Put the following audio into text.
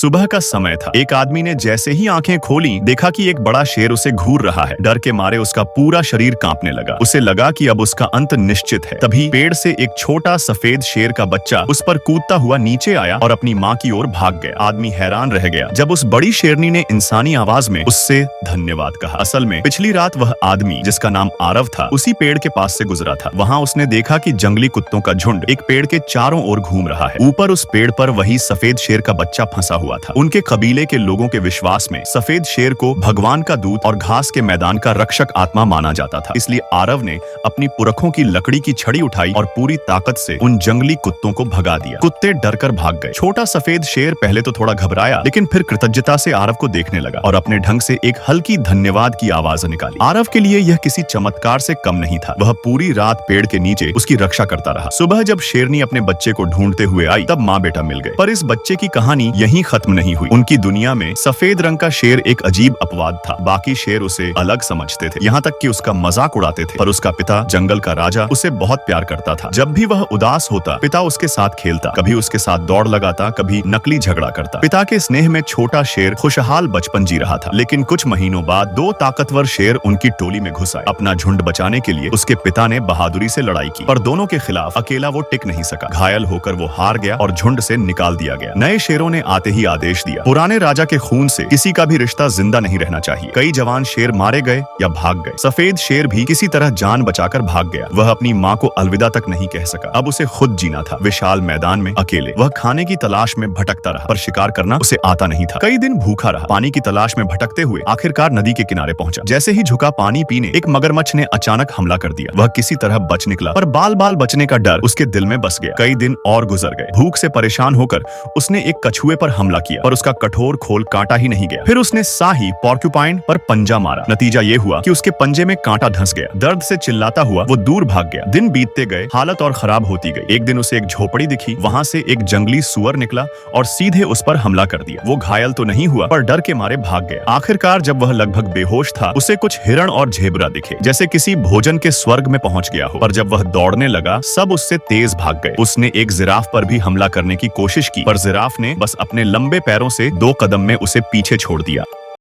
सुबह का समय था। एक आदमी ने जैसे ही आंखें खोली, देखा कि एक बड़ा शेर उसे घूर रहा है। डर के मारे उसका पूरा शरीर कांपने लगा। उसे लगा कि अब उसका अंत निश्चित है। तभी पेड़ से एक छोटा सफेद शेर का बच्चा उस पर कूदता हुआ नीचे आया और अपनी माँ की ओर भाग गया। आदमी हैरान रह गया जब उस बड़ी शेरनी ने इंसानी आवाज में उससे धन्यवाद कहा। असल में पिछली रात वह आदमी, जिसका नाम आरव था, उसी पेड़ के पास से गुजरा था। वहाँ उसने देखा कि जंगली कुत्तों का झुंड एक पेड़ के चारों ओर घूम रहा है। ऊपर उस पेड़ पर वही सफेद शेर का बच्चा फंसा हुआ था। उनके कबीले के लोगों के विश्वास में सफेद शेर को भगवान का दूत और घास के मैदान का रक्षक आत्मा माना जाता था। इसलिए आरव ने अपनी पुरखों की लकड़ी की छड़ी उठाई और पूरी ताकत से उन जंगली कुत्तों को भगा दिया। कुत्ते डरकर भाग गए। छोटा सफेद शेर पहले तो थोड़ा घबराया, लेकिन फिर कृतज्ञता से आरव को देखने लगा और अपने ढंग से एक हल्की धन्यवाद की आवाज निकाली। आरव के लिए यह किसी चमत्कार से कम नहीं था। वह पूरी रात पेड़ के नीचे उसकी रक्षा करता रहा। सुबह जब शेरनी अपने बच्चे को ढूंढते हुए आई, तब माँ बेटा मिल गए। पर इस बच्चे की कहानी यहीं खत्म नहीं हुई। उनकी दुनिया में सफेद रंग का शेर एक अजीब अपवाद था। बाकी शेर उसे अलग समझते थे, यहाँ तक कि उसका मजाक उड़ाते थे। पर उसका पिता, जंगल का राजा, उसे बहुत प्यार करता था। जब भी वह उदास होता, पिता उसके साथ खेलता, कभी उसके साथ दौड़ लगाता, कभी नकली झगड़ा करता। पिता के स्नेह में छोटा शेर खुशहाल बचपन जी रहा था। लेकिन कुछ महीनों बाद दो ताकतवर शेर उनकी टोली में घुस आए। अपना झुंड बचाने के लिए उसके पिता ने बहादुरी से लड़ाई की, पर दोनों के खिलाफ अकेला वो टिक नहीं सका। घायल होकर वो हार गया और झुंड से निकाल दिया गया। नए शेरों ने आते ही आदेश दिया, पुराने राजा के खून से किसी का भी रिश्ता जिंदा नहीं रहना चाहिए। कई जवान शेर मारे गए या भाग गए। सफेद शेर भी किसी तरह जान बचाकर भाग गया। वह अपनी माँ को अलविदा तक नहीं कह सका। अब उसे खुद जीना था, विशाल मैदान में अकेले। वह खाने की तलाश में भटकता रहा, पर शिकार करना उसे आता नहीं था। कई दिन भूखा रहा। पानी की तलाश में भटकते हुए आखिरकार नदी के किनारे पहुंचा। जैसे ही झुका पानी पीने, एक मगरमच्छ ने अचानक हमला कर दिया। वह किसी तरह बच निकला, पर बाल बाल बचने का डर उसके दिल में बस गया। कई दिन और गुजर गए। भूख से परेशान होकर उसने एक कछुए पर हमला किया, पर उसका कठोर खोल काटा ही नहीं गया। फिर उसने शाही पोर्क्यूपाइन पर पंजा मारा। नतीजा ये हुआ कि उसके पंजे में कांटा धंस गया। दर्द से चिल्लाता हुआ वो दूर भाग गया। दिन बीतते गए, हालत और खराब होती गई। एक दिन उसे एक झोपड़ी दिखी। वहां से एक जंगली सुअर निकला और सीधे उस पर हमला कर दिया। वो घायल तो नहीं हुआ, पर डर के मारे भाग गया। आखिरकार जब वह लगभग बेहोश था, उसे कुछ हिरण और झेबरा दिखे, जैसे किसी भोजन के स्वर्ग में पहुंच गया हो। पर जब वह दौड़ने लगा, सब उससे तेज भाग गए। उसने एक जिराफ पर भी हमला करने की कोशिश की, पर जिराफ ने बस अपने लंबे पैरों से 2 कदम में उसे पीछे छोड़ दिया।